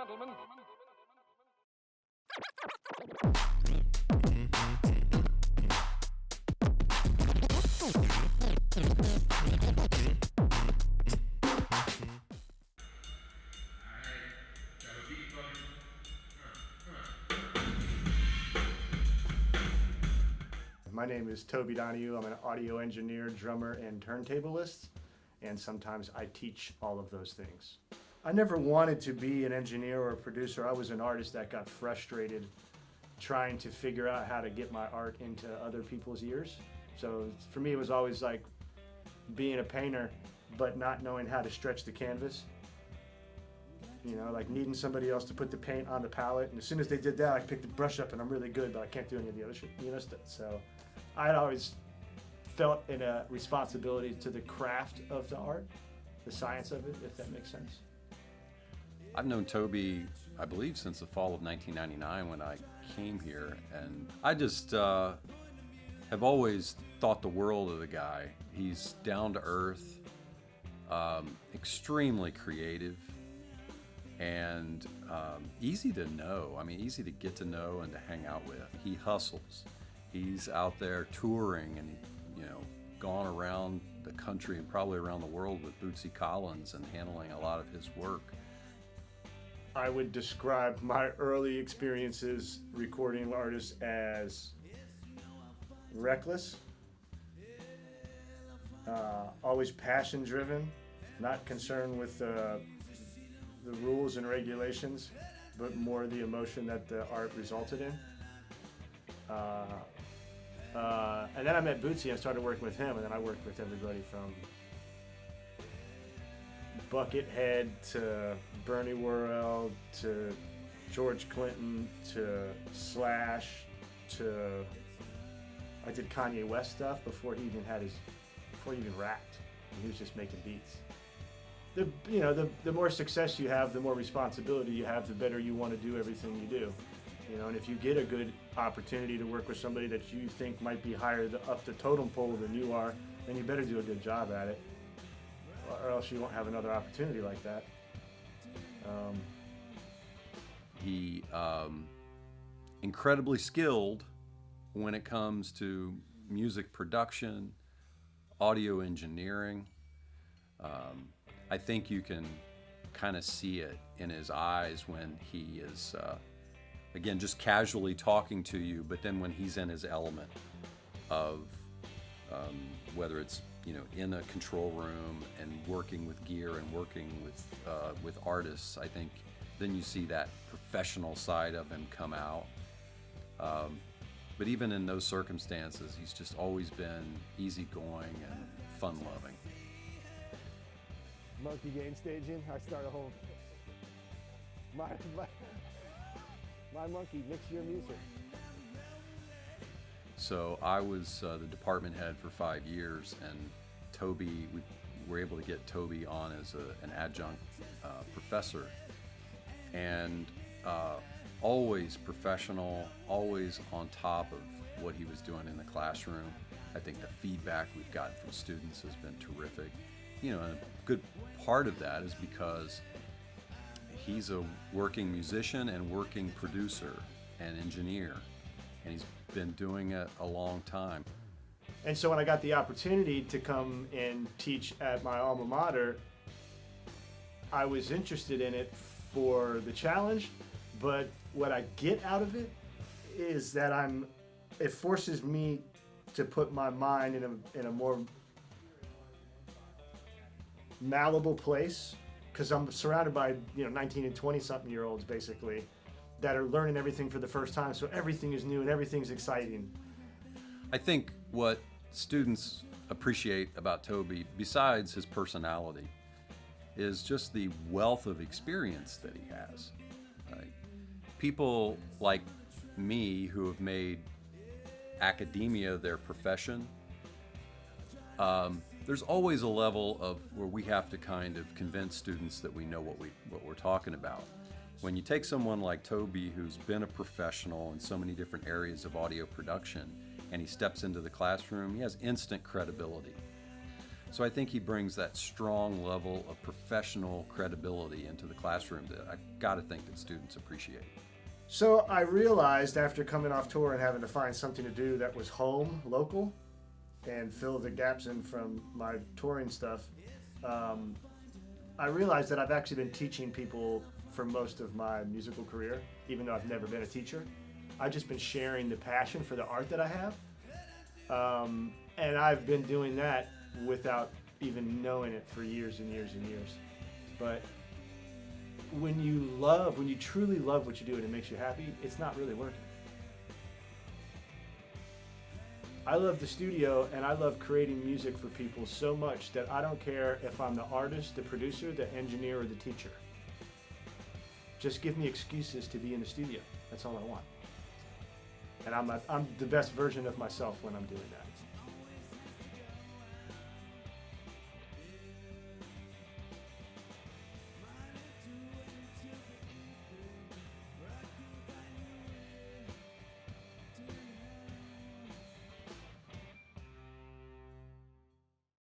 My name is Tobe Donohue. I'm an audio engineer, drummer, and turntablist, and sometimes I teach all of those things. I never wanted to be an engineer or a producer. I was an artist that got frustrated trying to figure out how to get my art into other people's ears. So for me, it was always like being a painter, but not knowing how to stretch the canvas. You know, like needing somebody else to put the paint on the palette, and as soon as they did that, I picked the brush up and I'm really good, but I can't do any of the other shit, you know, so I'd always felt in a responsibility to the craft of the art, the science of it, if that makes sense. I've known Tobe, I believe, since the fall of 1999 when I came here, and I just have always thought the world of the guy. He's down to earth, extremely creative, and easy to know. I mean, easy to get to know and to hang out with. He hustles. He's out there touring and, you know, gone around the country and probably around the world with Bootsy Collins and handling a lot of his work. I would describe my early experiences recording artists as reckless, always passion driven, not concerned with the rules and regulations, but more the emotion that the art resulted in. And then I met Bootsy and started working with him, and then I worked with everybody from Buckethead to Bernie Worrell to George Clinton to Slash to I did Kanye West stuff before he even rapped, and he was just making beats. The more success you have, the more responsibility you have, the better you want to do everything you do. You know, and if you get a good opportunity to work with somebody that you think might be higher up the totem pole than you are, then you better do a good job at it, or else you won't have another opportunity like that. He incredibly skilled when it comes to music production, audio engineering. I think you can kind of see it in his eyes when he is, again, just casually talking to you, but then when he's in his element of whether it's, you know, in a control room and working with gear and working with artists, I think then you see that professional side of him come out. But even in those circumstances, he's just always been easygoing and fun-loving. Monkey game staging. I start a whole. My monkey, mix your music. So I was the department head for 5 years, and Tobe, we were able to get Tobe on as an adjunct professor, and always professional, always on top of what he was doing in the classroom. I think the feedback we've gotten from students has been terrific. You know, and a good part of that is because he's a working musician and working producer and engineer, and he's been doing it a long time. And so when I got the opportunity to come and teach at my alma mater, I was interested in it for the challenge, but what I get out of it is that it forces me to put my mind in a more malleable place, because I'm surrounded by 19 and 20 something year olds basically that are learning everything for the first time, so everything is new and everything's exciting. I think what students appreciate about Tobe, besides his personality, is just the wealth of experience that he has. Right? People like me who have made academia their profession, there's always a level of where we have to kind of convince students that we know what we're talking about. When you take someone like Tobe, who's been a professional in so many different areas of audio production, and he steps into the classroom, he has instant credibility. So I think he brings that strong level of professional credibility into the classroom that I've got to think that students appreciate. So I realized after coming off tour and having to find something to do that was home, local, and fill the gaps in from my touring stuff, I realized that I've actually been teaching people for most of my musical career, even though I've never been a teacher. I've just been sharing the passion for the art that I have. And I've been doing that without even knowing it for years and years and years. But when you truly love what you do and it makes you happy, it's not really working. I love the studio and I love creating music for people so much that I don't care if I'm the artist, the producer, the engineer, or the teacher. Just give me excuses to be in the studio. That's all I want. And I'm the best version of myself when I'm doing that.